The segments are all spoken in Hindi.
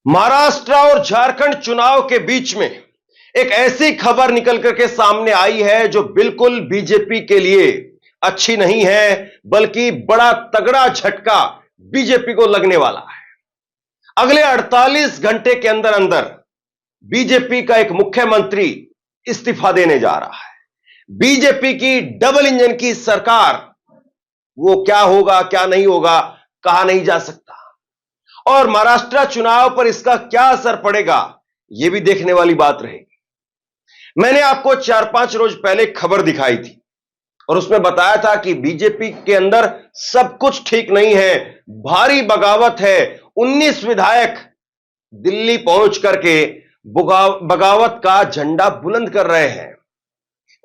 महाराष्ट्र और झारखंड चुनाव के बीच में एक ऐसी खबर निकल करके सामने आई है जो बिल्कुल बीजेपी के लिए अच्छी नहीं है, बल्कि बड़ा तगड़ा झटका बीजेपी को लगने वाला है। अगले 48 घंटे के अंदर अंदर बीजेपी का एक मुख्यमंत्री इस्तीफा देने जा रहा है। बीजेपी की डबल इंजन की सरकार, वो क्या होगा क्या नहीं होगा कहा नहीं जा सकता, और महाराष्ट्र चुनाव पर इसका क्या असर पड़ेगा यह भी देखने वाली बात रहेगी। मैंने आपको 4-5 रोज पहले खबर दिखाई थी और उसमें बताया था कि बीजेपी के अंदर सब कुछ ठीक नहीं है, भारी बगावत है। 19 विधायक दिल्ली पहुंच करके बगावत का झंडा बुलंद कर रहे हैं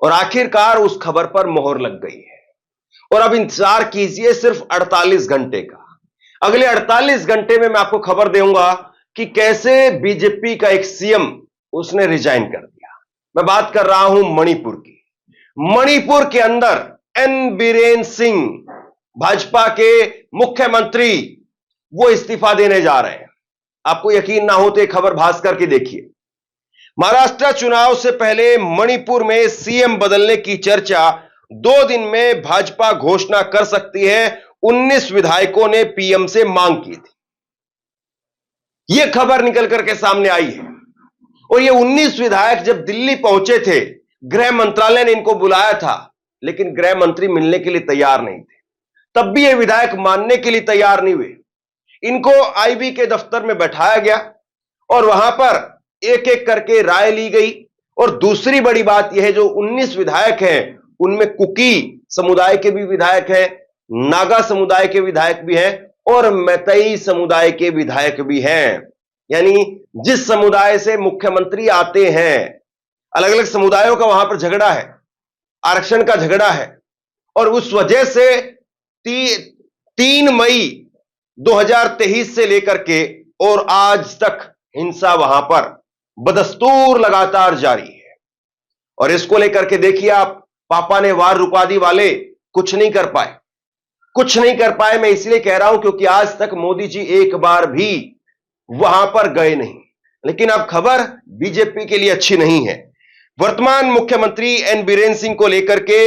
और आखिरकार उस खबर पर मोहर लग गई है। और अब इंतजार कीजिए सिर्फ 48 घंटे का। अगले 48 घंटे में मैं आपको खबर दूंगा कि कैसे बीजेपी का एक सीएम उसने रिजाइन कर दिया। मैं बात कर रहा हूं मणिपुर की। मणिपुर के अंदर एन बीरेन सिंह, भाजपा के मुख्यमंत्री, वो इस्तीफा देने जा रहे हैं। आपको यकीन ना हो तो एक खबर भास्कर की देखिए। महाराष्ट्र चुनाव से पहले मणिपुर में सीएम बदलने की चर्चा, 2 दिन में भाजपा घोषणा कर सकती है। 19 विधायकों ने पीएम से मांग की थी। यह खबर निकल करके सामने आई है। और ये 19 विधायक जब दिल्ली पहुंचे थे, गृह मंत्रालय ने इनको बुलाया था, लेकिन गृह मंत्री मिलने के लिए तैयार नहीं थे। तब भी ये विधायक मानने के लिए तैयार नहीं हुए। इनको आईबी के दफ्तर में बैठाया गया और वहां पर एक एक करके राय ली गई। और दूसरी बड़ी बात यह है, जो 19 विधायक हैं उनमें कुकी समुदाय के भी विधायक हैं, नागा समुदाय के विधायक भी हैं और मैतेई समुदाय के विधायक भी हैं। यानी जिस समुदाय से मुख्यमंत्री आते हैं, अलग अलग समुदायों का वहां पर झगड़ा है, आरक्षण का झगड़ा है। और उस वजह से 3 मई 2023 से लेकर के और आज तक हिंसा वहां पर बदस्तूर लगातार जारी है। और इसको लेकर के देखिए आप, पापा ने वार रुपा वाले कुछ नहीं कर पाए, कुछ नहीं कर पाए। मैं इसलिए कह रहा हूं क्योंकि आज तक मोदी जी एक बार भी वहां पर गए नहीं। लेकिन अब खबर बीजेपी के लिए अच्छी नहीं है। वर्तमान मुख्यमंत्री एन बीरेन सिंह को लेकर के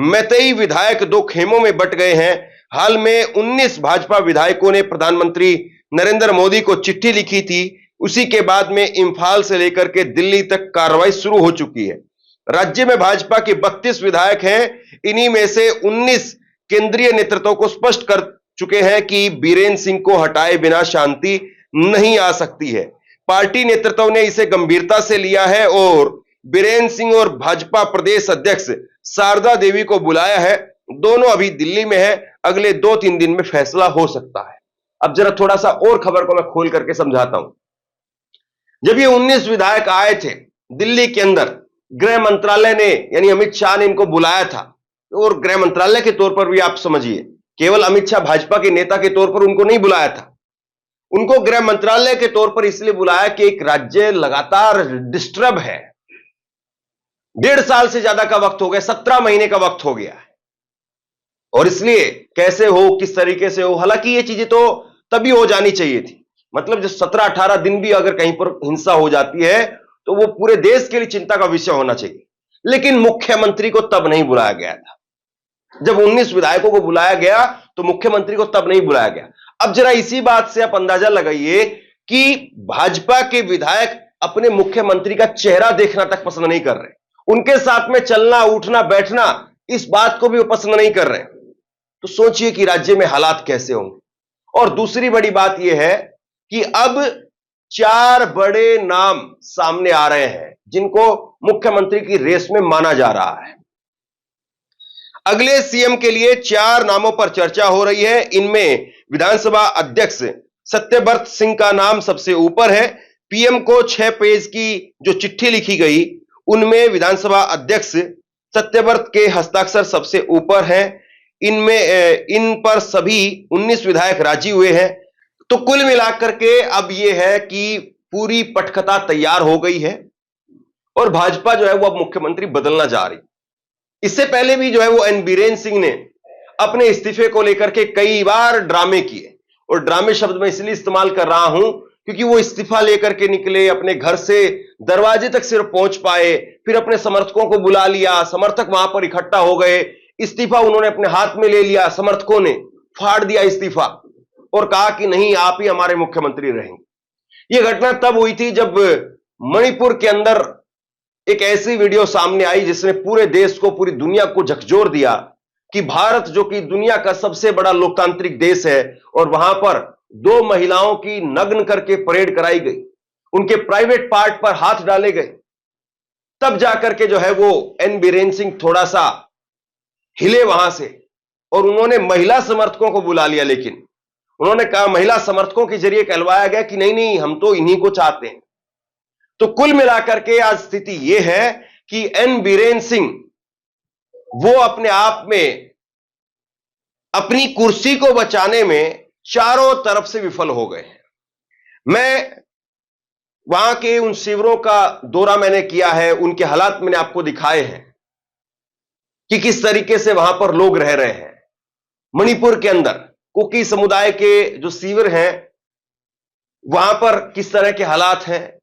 मैतेई विधायक 2 खेमों में बंट गए हैं। हाल में 19 भाजपा विधायकों ने प्रधानमंत्री नरेंद्र मोदी को चिट्ठी लिखी थी। उसी के बाद में इंफाल से लेकर के दिल्ली तक कार्रवाई शुरू हो चुकी है। राज्य में भाजपा के 32 विधायक हैं। इन्हीं में से 19 केंद्रीय नेतृत्व को स्पष्ट कर चुके हैं कि बीरेन सिंह को हटाए बिना शांति नहीं आ सकती है। पार्टी नेतृत्व ने इसे गंभीरता से लिया है और बीरेन सिंह और भाजपा प्रदेश अध्यक्ष शारदा देवी को बुलाया है। दोनों अभी दिल्ली में है। अगले 2-3 दिन में फैसला हो सकता है। अब जरा थोड़ा सा और खबर को मैं खोल करके समझाता हूं। जब ये 19 विधायक आए थे दिल्ली के अंदर, गृह मंत्रालय ने यानी अमित शाह ने इनको बुलाया था। और गृह मंत्रालय के तौर पर भी आप समझिए, केवल अमित शाह भाजपा के नेता के तौर पर उनको नहीं बुलाया था। उनको गृह मंत्रालय के तौर पर इसलिए बुलाया कि एक राज्य लगातार डिस्टर्ब है। 1.5 साल से ज्यादा का वक्त हो गया, 17 महीने का वक्त हो गया है। और इसलिए कैसे हो, किस तरीके से हो, हालांकि ये चीजें तो तभी हो जानी चाहिए थी। मतलब जब 17-18 दिन भी अगर कहीं पर हिंसा हो जाती है तो वो पूरे देश के लिए चिंता का विषय होना चाहिए। लेकिन मुख्यमंत्री को तब नहीं बुलाया गया था। जब 19 विधायकों को बुलाया गया तो मुख्यमंत्री को तब नहीं बुलाया गया। अब जरा इसी बात से आप अंदाजा लगाइए कि भाजपा के विधायक अपने मुख्यमंत्री का चेहरा देखना तक पसंद नहीं कर रहे, उनके साथ में चलना उठना बैठना, इस बात को भी वो पसंद नहीं कर रहे। तो सोचिए कि राज्य में हालात कैसे होंगे। और दूसरी बड़ी बात यह है कि अब 4 बड़े नाम सामने आ रहे हैं जिनको मुख्यमंत्री की रेस में माना जा रहा है। अगले सीएम के लिए 4 नामों पर चर्चा हो रही है। इनमें विधानसभा अध्यक्ष सत्यव्रत सिंह का नाम सबसे ऊपर है। पीएम को 6 पेज की जो चिट्ठी लिखी गई, उनमें विधानसभा अध्यक्ष सत्यव्रत के हस्ताक्षर सबसे ऊपर हैं। इन पर सभी 19 विधायक राजी हुए हैं। तो कुल मिलाकर के अब यह है कि पूरी पटकथा तैयार हो गई है और भाजपा जो है वो अब मुख्यमंत्री बदलना जा रही। इससे पहले भी जो है वो एन बीरेन सिंह ने अपने इस्तीफे को लेकर के कई बार ड्रामे किए। और ड्रामे शब्द मैं इसलिए इस्तेमाल कर रहा हूं क्योंकि वो इस्तीफा लेकर के निकले, अपने घर से दरवाजे तक सिर्फ पहुंच पाए, फिर अपने समर्थकों को बुला लिया, समर्थक वहां पर इकट्ठा हो गए, इस्तीफा उन्होंने अपने हाथ में ले लिया, समर्थकों ने फाड़ दिया इस्तीफा और कहा कि नहीं, आप ही हमारे मुख्यमंत्री रहेंगे। यह घटना तब हुई थी जब मणिपुर के अंदर एक ऐसी वीडियो सामने आई जिसने पूरे देश को, पूरी दुनिया को झकझोर दिया कि भारत, जो कि दुनिया का सबसे बड़ा लोकतांत्रिक देश है, और वहां पर दो महिलाओं की नग्न करके परेड कराई गई, उनके प्राइवेट पार्ट पर हाथ डाले गए। तब जाकर के जो है वो एन बीरेन सिंह थोड़ा सा हिले वहां से, और उन्होंने महिला समर्थकों को बुला लिया। लेकिन उन्होंने कहा, महिला समर्थकों के जरिए कहलवाया गया कि नहीं नहीं, हम तो इन्हीं को चाहते हैं। तो कुल मिलाकर के आज स्थिति यह है कि एन बीरेन सिंह वो अपने आप में अपनी कुर्सी को बचाने में चारों तरफ से विफल हो गए हैं। मैं वहां के उन शिविरों का दौरा मैंने किया है, उनके हालात मैंने आपको दिखाए हैं कि किस तरीके से वहां पर लोग रह रहे हैं। मणिपुर के अंदर कुकी समुदाय के जो शिविर हैं, वहां पर किस तरह के हालात हैं,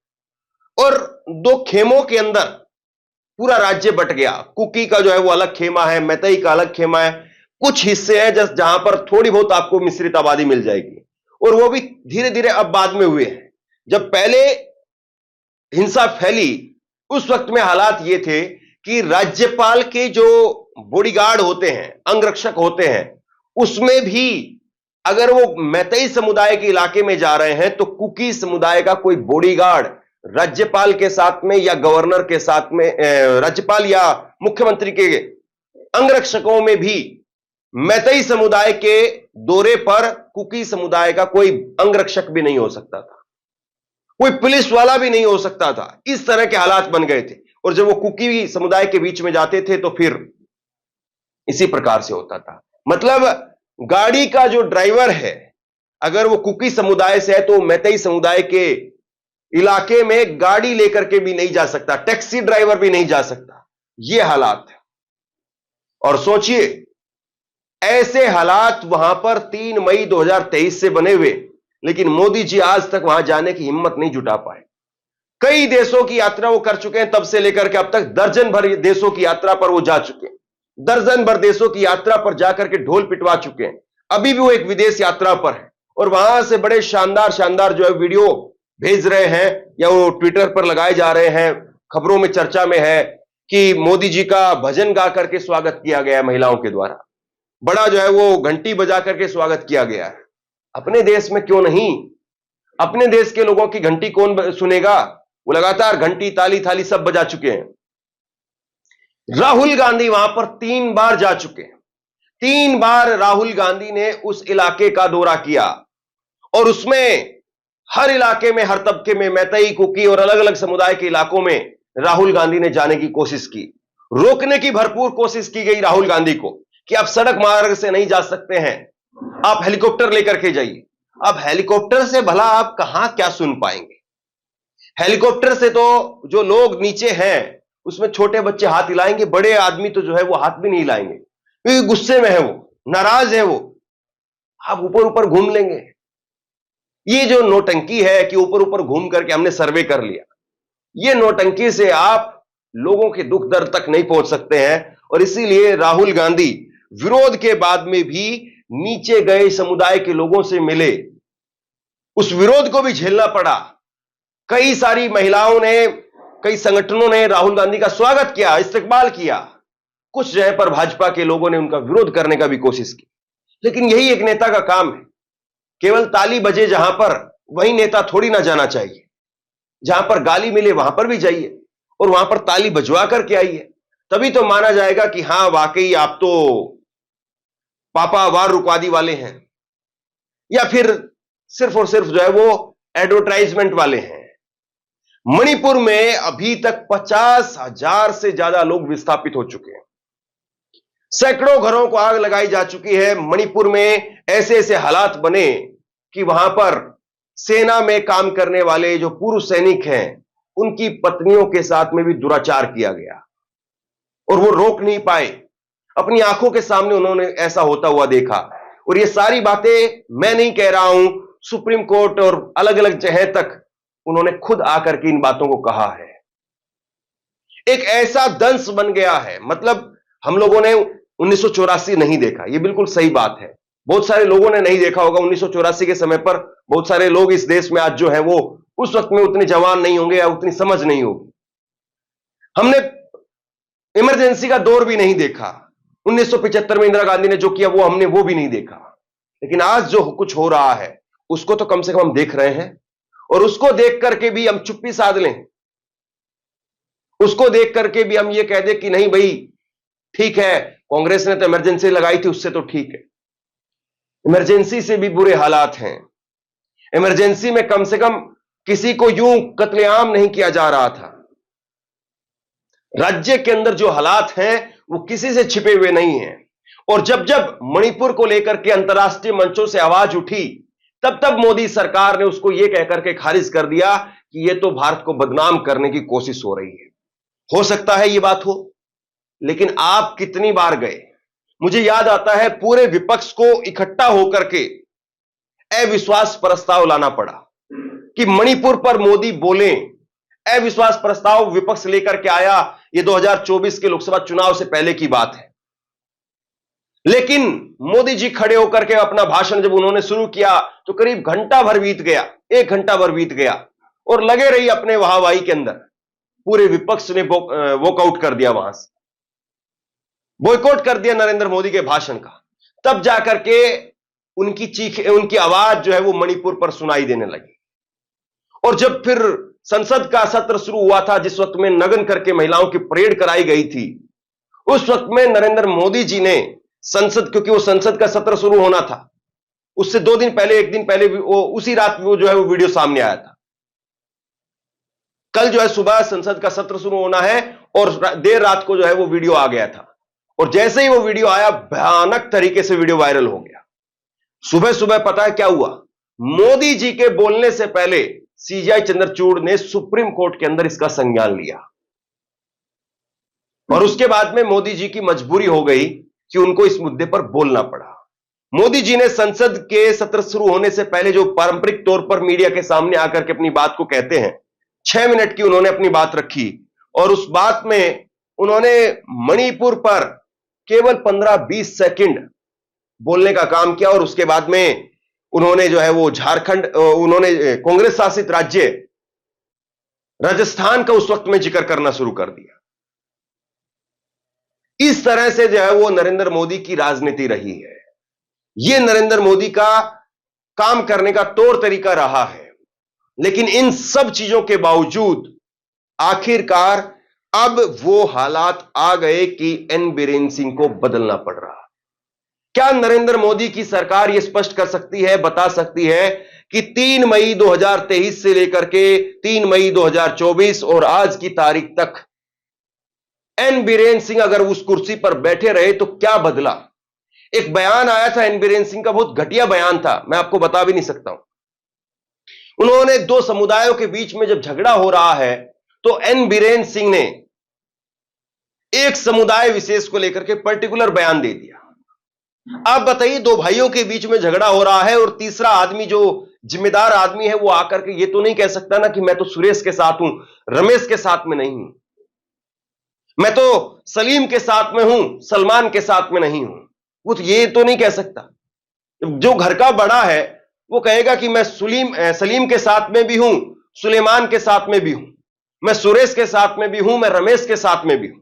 और दो खेमों के अंदर पूरा राज्य बट गया। कुकी का जो है वो अलग खेमा है, मैतई का अलग खेमा है, कुछ हिस्से हैं जहां पर थोड़ी बहुत आपको मिश्रित आबादी मिल जाएगी, और वो भी धीरे धीरे अब बाद में हुए हैं। जब पहले हिंसा फैली उस वक्त में हालात ये थे कि राज्यपाल के जो बॉडीगार्ड होते हैं, अंगरक्षक होते हैं, उसमें भी अगर वो मैतई समुदाय के इलाके में जा रहे हैं तो कुकी समुदाय का कोई बॉडीगार्ड राज्यपाल के साथ में या गवर्नर के साथ में, राज्यपाल या मुख्यमंत्री के अंगरक्षकों में भी मैतई समुदाय के दौरे पर कुकी समुदाय का कोई अंगरक्षक भी नहीं हो सकता था, कोई पुलिस वाला भी नहीं हो सकता था। इस तरह के हालात बन गए थे। और जब वो कुकी समुदाय के बीच में जाते थे तो फिर इसी प्रकार से होता था। मतलब गाड़ी का जो ड्राइवर है, अगर वो कुकी समुदाय से है तो मैतई समुदाय के इलाके में गाड़ी लेकर के भी नहीं जा सकता, टैक्सी ड्राइवर भी नहीं जा सकता। ये हालात है। और सोचिए, ऐसे हालात वहां पर 3 मई 2023 से बने हुए, लेकिन मोदी जी आज तक वहां जाने की हिम्मत नहीं जुटा पाए। कई देशों की यात्रा वो कर चुके हैं, तब से लेकर के अब तक दर्जन भर देशों की यात्रा पर वो जा चुके हैं, दर्जन भर देशों की यात्रा पर जाकर के ढोल पिटवा चुके हैं। अभी भी वो एक विदेश यात्रा पर है और वहां से बड़े शानदार शानदार जो है वीडियो भेज रहे हैं या वो ट्विटर पर लगाए जा रहे हैं। खबरों में चर्चा में है कि मोदी जी का भजन गा करके स्वागत किया गया महिलाओं के द्वारा, बड़ा जो है वो घंटी बजा करके स्वागत किया गया है। अपने देश में क्यों नहीं? अपने देश के लोगों की घंटी कौन सुनेगा? वो लगातार घंटी, ताली थाली सब बजा चुके हैं। राहुल गांधी वहां पर 3 बार जा चुके हैं। 3 बार राहुल गांधी ने उस इलाके का दौरा किया और उसमें हर इलाके में, हर तबके में, मैतई, कुकी और अलग अलग समुदाय के इलाकों में राहुल गांधी ने जाने की कोशिश की। रोकने की भरपूर कोशिश की गई राहुल गांधी को कि आप सड़क मार्ग से नहीं जा सकते हैं, आप हेलीकॉप्टर लेकर के जाइए। अब हेलीकॉप्टर से भला आप कहां क्या सुन पाएंगे? हेलीकॉप्टर से तो जो लोग नीचे हैं उसमें छोटे बच्चे हाथ हिलाएंगे, बड़े आदमी तो जो है वो हाथ भी नहीं हिलाएंगे क्योंकि गुस्से में है, वो नाराज है, वो आप ऊपर ऊपर घूम लेंगे। ये जो नौटंकी है कि ऊपर ऊपर घूम करके हमने सर्वे कर लिया, ये नौटंकी से आप लोगों के दुख दर्द तक नहीं पहुंच सकते हैं। और इसीलिए राहुल गांधी विरोध के बाद में भी नीचे गए समुदाय के लोगों से मिले, उस विरोध को भी झेलना पड़ा। कई सारी महिलाओं ने, कई संगठनों ने राहुल गांधी का स्वागत किया, इस्तकबाल किया। कुछ जगह पर भाजपा के लोगों ने उनका विरोध करने का भी कोशिश की, लेकिन यही एक नेता का काम है। केवल ताली बजे जहां पर, वही नेता थोड़ी ना जाना चाहिए। जहां पर गाली मिले वहां पर भी जाइए और वहां पर ताली बजवा करके आइए, तभी तो माना जाएगा कि हां वाकई आप तो पापा वार रुकवादी वाले हैं, या फिर सिर्फ और सिर्फ जो है वो एडवर्टाइजमेंट वाले हैं। मणिपुर में अभी तक 50,000 से ज्यादा लोग विस्थापित हो चुके हैं, सैकड़ों घरों को आग लगाई जा चुकी है। मणिपुर में ऐसे ऐसे हालात बने कि वहां पर सेना में काम करने वाले जो पूर्व सैनिक हैं, उनकी पत्नियों के साथ में भी दुराचार किया गया और वो रोक नहीं पाए। अपनी आंखों के सामने उन्होंने ऐसा होता हुआ देखा। और ये सारी बातें मैं नहीं कह रहा हूं, सुप्रीम कोर्ट और अलग अलग जगह तक उन्होंने खुद आकर के इन बातों को कहा है। एक ऐसा दंश बन गया है, मतलब हम लोगों ने 1984 नहीं देखा, यह बिल्कुल सही बात है। बहुत सारे लोगों ने नहीं देखा होगा 1984 के समय पर। बहुत सारे लोग इस देश में आज जो है वो उस वक्त में उतने जवान नहीं होंगे या उतनी समझ नहीं होगी। हमने इमरजेंसी का दौर भी नहीं देखा। 1975 में इंदिरा गांधी ने जो किया हमने वो भी नहीं देखा। लेकिन आज जो कुछ हो रहा है उसको तो कम से कम हम देख रहे हैं, और उसको देख करके भी हम चुप्पी साध लें, उसको देख करके भी हम ये कह दें कि नहीं भाई ठीक है, कांग्रेस ने तो इमरजेंसी लगाई थी, उससे तो ठीक है। इमरजेंसी से भी बुरे हालात हैं। इमरजेंसी में कम से कम किसी को यूं कत्लेआम नहीं किया जा रहा था। राज्य के अंदर जो हालात हैं वो किसी से छिपे हुए नहीं हैं। और जब जब मणिपुर को लेकर के अंतर्राष्ट्रीय मंचों से आवाज उठी, तब तब मोदी सरकार ने उसको यह कहकर के खारिज कर दिया कि यह तो भारत को बदनाम करने की कोशिश हो रही है। हो सकता है यह बात हो, लेकिन आप कितनी बार गए? मुझे याद आता है पूरे विपक्ष को इकट्ठा होकर के अविश्वास प्रस्ताव लाना पड़ा कि मणिपुर पर मोदी बोले। अविश्वास प्रस्ताव विपक्ष लेकर के आया। यह 2024 के लोकसभा चुनाव से पहले की बात है। लेकिन मोदी जी खड़े होकर के अपना भाषण जब उन्होंने शुरू किया तो करीब घंटा भर बीत गया, 1 घंटा भर बीत गया, और लगे रही अपने वाहवाही के अंदर। पूरे विपक्ष ने वॉकआउट कर दिया, वहां से बॉयकॉट कर दिया नरेंद्र मोदी के भाषण का। तब जाकर के उनकी चीख, उनकी आवाज जो है वो मणिपुर पर सुनाई देने लगी। और जब फिर संसद का सत्र शुरू हुआ था, जिस वक्त में नगन करके महिलाओं की परेड कराई गई थी, उस वक्त में नरेंद्र मोदी जी ने संसद, क्योंकि वो संसद का सत्र शुरू होना था, उससे 2 दिन पहले, 1 दिन पहले वो उसी रात वो जो है वो वीडियो सामने आया था। कल जो है सुबह संसद का सत्र शुरू होना है और देर रात को जो है वो वीडियो आ गया था। और जैसे ही वो वीडियो आया, भयानक तरीके से वीडियो वायरल हो गया। सुबह सुबह पता है क्या हुआ? मोदी जी के बोलने से पहले सीजीआई चंद्रचूड़ ने सुप्रीम कोर्ट के अंदर इसका संज्ञान लिया, और उसके बाद में मोदी जी की मजबूरी हो गई कि उनको इस मुद्दे पर बोलना पड़ा। मोदी जी ने संसद के सत्र शुरू होने से पहले जो पारंपरिक तौर पर मीडिया के सामने आकर के अपनी बात को कहते हैं, 6 मिनट की उन्होंने अपनी बात रखी, और उस बात में उन्होंने मणिपुर पर केवल 15-20 सेकंड बोलने का काम किया। और उसके बाद में उन्होंने जो है वो झारखंड, उन्होंने कांग्रेस शासित राज्य राजस्थान का उस वक्त में जिक्र करना शुरू कर दिया। इस तरह से जो है वो नरेंद्र मोदी की राजनीति रही है। यह नरेंद्र मोदी का काम करने का तौर तरीका रहा है। लेकिन इन सब चीजों के बावजूद आखिरकार अब वो हालात आ गए कि एन बीरेन सिंह को बदलना पड़ रहा। क्या नरेंद्र मोदी की सरकार यह स्पष्ट कर सकती है, बता सकती है कि 3 मई 2023 से लेकर के 3 मई 2024 और आज की तारीख तक एन बीरेन सिंह अगर उस कुर्सी पर बैठे रहे तो क्या बदला? एक बयान आया था एन बीरेन सिंह का, बहुत घटिया बयान था, मैं आपको बता भी नहीं सकता हूं। उन्होंने 2 समुदायों के बीच में जब झगड़ा हो रहा है तो एन बीरेन सिंह ने एक समुदाय विशेष को लेकर के पर्टिकुलर बयान दे दिया। आप बताइए, 2 भाइयों के बीच में झगड़ा हो रहा है और तीसरा आदमी जो जिम्मेदार आदमी है वो आकर के ये तो नहीं कह सकता ना कि मैं तो सुरेश के साथ हूं, रमेश के साथ में नहीं हूं, मैं तो सलीम के साथ में हूं, सलमान के साथ में नहीं हूं। वो तो ये तो नहीं कह सकता। जो घर का बड़ा है वो कहेगा कि मैं सलीम के साथ में भी हूं, सुलेमान के साथ में भी हूं, मैं सुरेश के साथ में भी हूं, मैं रमेश के साथ में भी हूं,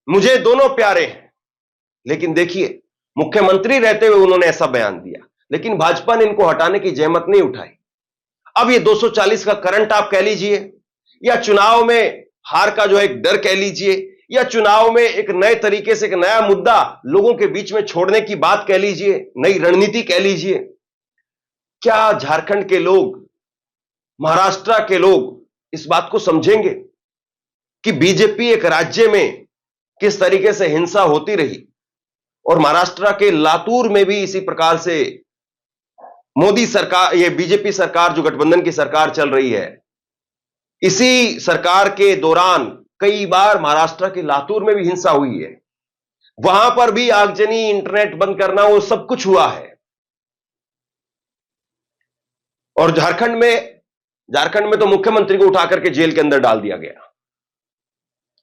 मुझे दोनों प्यारे हैं। लेकिन देखिए, मुख्यमंत्री रहते हुए उन्होंने ऐसा बयान दिया, लेकिन भाजपा ने इनको हटाने की जहमत नहीं उठाई। अब ये 240 का करंट आप कह लीजिए, या चुनाव में हार का जो है एक डर कह लीजिए, या चुनाव में एक नए तरीके से एक नया मुद्दा लोगों के बीच में छोड़ने की बात कह लीजिए, नई रणनीति कह लीजिए। क्या झारखंड के लोग, महाराष्ट्र के लोग इस बात को समझेंगे कि बीजेपी एक राज्य में किस तरीके से हिंसा होती रही? और महाराष्ट्र के लातूर में भी इसी प्रकार से मोदी सरकार, ये बीजेपी सरकार जो गठबंधन की सरकार चल रही है, इसी सरकार के दौरान कई बार महाराष्ट्र के लातूर में भी हिंसा हुई है। वहां पर भी आगजनी, इंटरनेट बंद करना, वो सब कुछ हुआ है। और झारखंड में तो मुख्यमंत्री को उठा करके जेल के अंदर डाल दिया गया।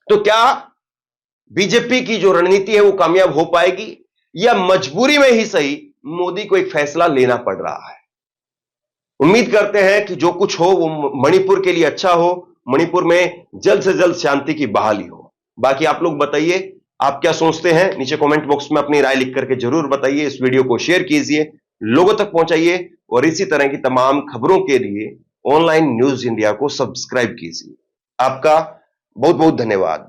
तो क्या बीजेपी की जो रणनीति है वो कामयाब हो पाएगी, या मजबूरी में ही सही मोदी को एक फैसला लेना पड़ रहा है? उम्मीद करते हैं कि जो कुछ हो वो मणिपुर के लिए अच्छा हो, मणिपुर में जल्द से जल्द शांति की बहाली हो। बाकी आप लोग बताइए, आप क्या सोचते हैं? नीचे कमेंट बॉक्स में अपनी राय लिख करके जरूर बताइए। इस वीडियो को शेयर कीजिए, लोगों तक पहुंचाइए, और इसी तरह की तमाम खबरों के लिए ऑनलाइन न्यूज इंडिया को सब्सक्राइब कीजिए। आपका बहुत बहुत धन्यवाद।